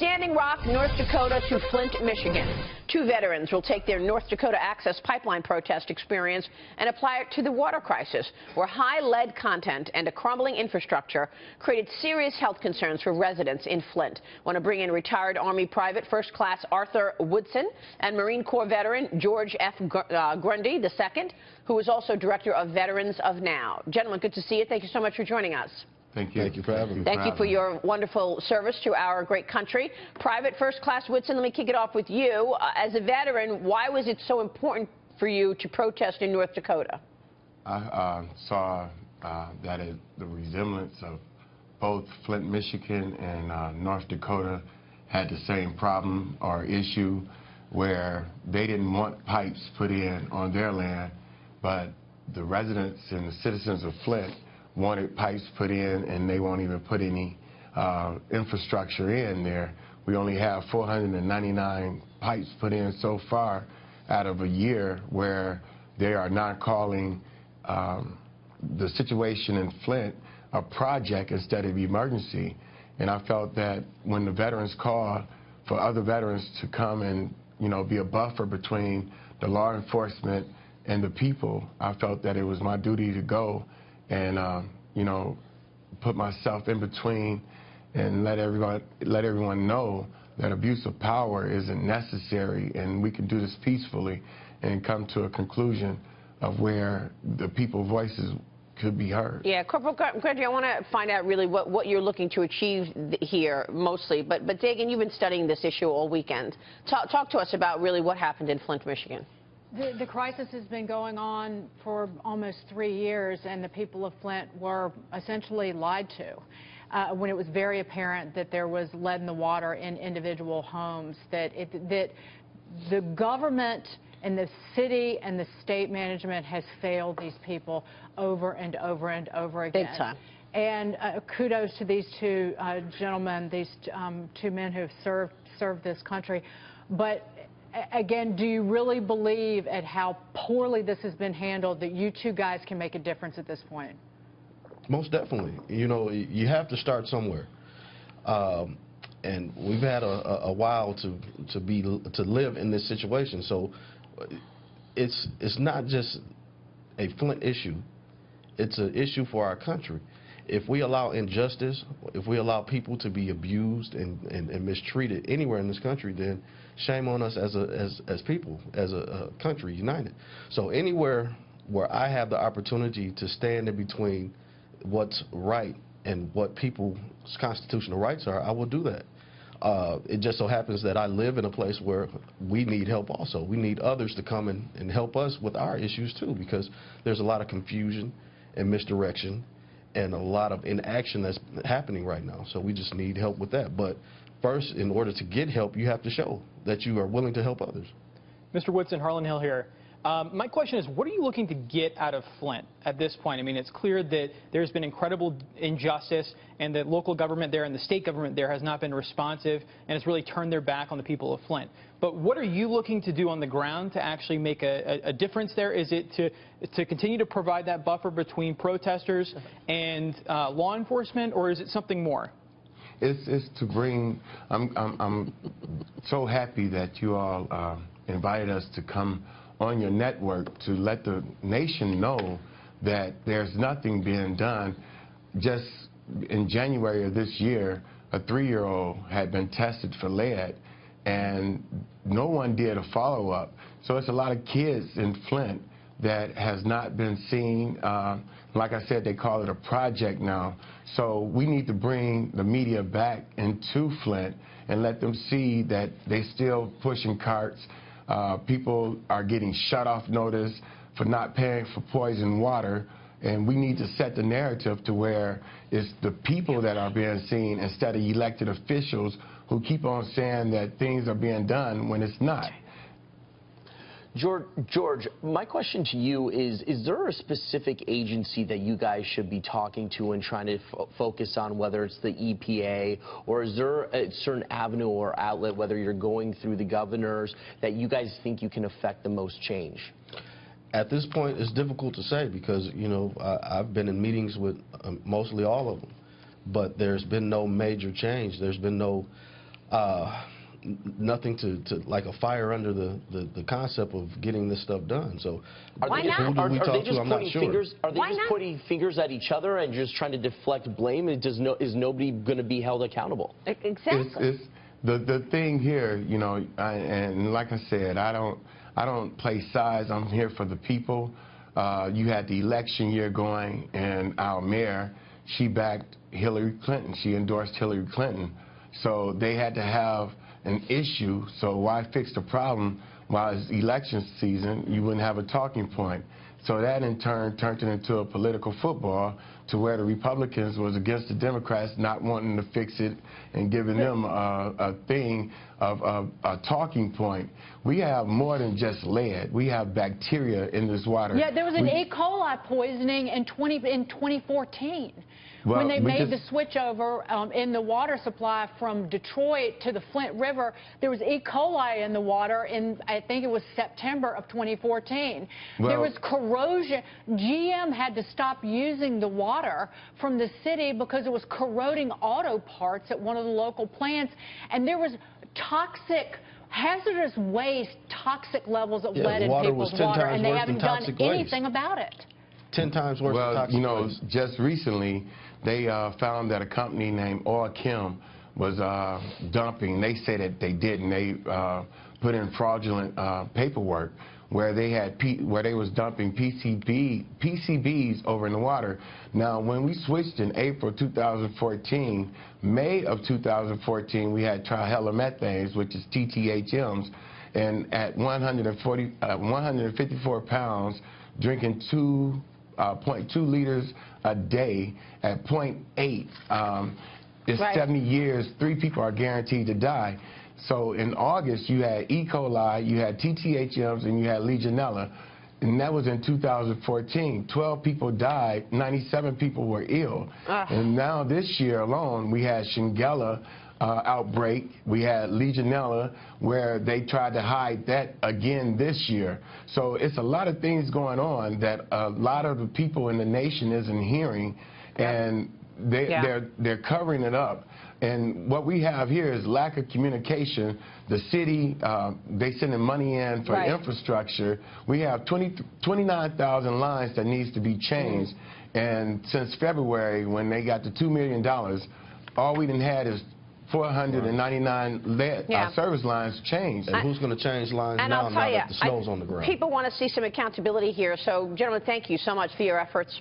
Standing Rock, North Dakota to Flint, Michigan. Two veterans will take their North Dakota Access Pipeline protest experience and apply it to the water crisis, where high lead content and a crumbling infrastructure created serious health concerns for residents in Flint. Want to bring in retired Army Private First Class Arthur Woodson and Marine Corps veteran George F. Grundy II, who is also Director of Veterans of Now. Gentlemen, good to see you. Thank you so much for joining us. Thank you. Thank you for having me. Thank you for your wonderful service to our great country. Private First Class Woodson, let me kick it off with you. As a veteran, why was it so important for you to protest in North Dakota? I saw that the resemblance of both Flint, Michigan and North Dakota had the same problem or issue where they didn't want pipes put in on their land, but the residents and the citizens of Flint wanted pipes put in, and they won't even put any infrastructure in there. We only have 499 pipes put in so far out of a year, where they are not calling the situation in Flint a project instead of emergency. And I felt that when the veterans called for other veterans to come and, you know, be a buffer between the law enforcement and the people, I felt that it was my duty to go and, you know, put myself in between and let everyone know that abuse of power isn't necessary, and we can do this peacefully and come to a conclusion of where the people's voices could be heard. Yeah, Corporal Grundy, I want to find out really what you're looking to achieve here mostly, but Dagan, you've been studying this issue all weekend. Talk to us about really what happened in Flint, Michigan. The crisis has been going on for almost 3 years, and the people of Flint were essentially lied to when it was very apparent that there was lead in the water in individual homes, that the government and the city and the state management has failed these people over and over and over again. Big time. And kudos to these two gentlemen, these two men who have served this country. But again, do you really believe at how poorly this has been handled that you two guys can make a difference at this point? Most definitely. You know, you have to start somewhere. And we've had a while to live in this situation. So it's not just a Flint issue. It's an issue for our country. If we allow injustice, if we allow people to be abused and mistreated anywhere in this country, then shame on us as people, as a country united. So anywhere where I have the opportunity to stand in between what's right and what people's constitutional rights are, I will do that. It just so happens that I live in a place where we need help also. We need others to come and help us with our issues too, because there's a lot of confusion and misdirection and a lot of inaction that's happening right now. So we just need help with that. But first, in order to get help, you have to show that you are willing to help others. Mr. Woodson, Harlan Hill here. My question is, what are you looking to get out of Flint at this point? I mean, it's clear that there's been incredible injustice, and that local government there and the state government there has not been responsive, and it's really turned their back on the people of Flint. But what are you looking to do on the ground to actually make a difference there? Is it to continue to provide that buffer between protesters and law enforcement, or is it something more? It's to bring, I'm so happy that you all invited us to come on your network to let the nation know that there's nothing being done. Just in January of this year, a 3-year-old had been tested for lead, and no one did a follow-up. So it's a lot of kids in Flint that has not been seen. Like I said, they call it a project now. So we need to bring the media back into Flint and let them see that they still pushing carts. People are getting shut-off notice for not paying for poison water, and we need to set the narrative to where it's the people that are being seen instead of elected officials who keep on saying that things are being done when it's not. George, my question to you is there a specific agency that you guys should be talking to and trying to focus on, whether it's the EPA, or is there a certain avenue or outlet, whether you're going through the governors, that you guys think you can affect the most change? At this point, it's difficult to say because, you know, I've been in meetings with mostly all of them, but there's been no major change. There's been no nothing to like a fire under the concept of getting this stuff done. So Why who not? do we Are talk they just to? I'm not pointing sure. fingers? Are they Why just not? pointing fingers at each other and just trying to deflect blame? Is nobody going to be held accountable? Exactly. The thing here, you know, and like I said, I don't play sides. I'm here for the people. You had the election year going, and our mayor, she backed Hillary Clinton. She endorsed Hillary Clinton. So they had to have an issue. So why fix the problem while it's election season? You wouldn't have a talking point. So that in turn turned it into a political football to where the Republicans was against the Democrats not wanting to fix it and giving them a thing of a talking point. We have more than just lead. We have bacteria in this water. Yeah, there was an E. coli poisoning in 2014. Well, when they made the switch over in the water supply from Detroit to the Flint River, there was E. coli in the water in, I think it was September of 2014. Well, there was corrosion. GM had to stop using the water from the city because it was corroding auto parts at one of the local plants. And there was toxic, hazardous waste, toxic levels of lead in people's water, and they haven't done anything about it. 10 times worse than toxic you know, waste. just recently, they found that a company named Oil Chem was dumping. They said that they didn't. They put in fraudulent paperwork where they was dumping PCBs over in the water. Now, when we switched in April 2014, May of 2014, we had trihallomethanes, which is TTHMs, and at 154 pounds, drinking 0.2 liters a day at 0.8. It's 70 years, 3 people are guaranteed to die. So in August, you had E. coli, you had TTHMs, and you had Legionella. And that was in 2014. 12 people died, 97 people were ill. And now this year alone, we had Shigella outbreak. We had Legionella, where they tried to hide that again this year. So it's a lot of things going on that a lot of the people in the nation isn't hearing, and they're covering it up. And what we have here is lack of communication. The city, they sending money in for infrastructure. We have 29,000 lines that needs to be changed. And since February, when they got the $2 million, all we done had is 499 service lines changed. And who's going to change lines now that the snow's on the ground? People want to see some accountability here. So, gentlemen, thank you so much for your efforts.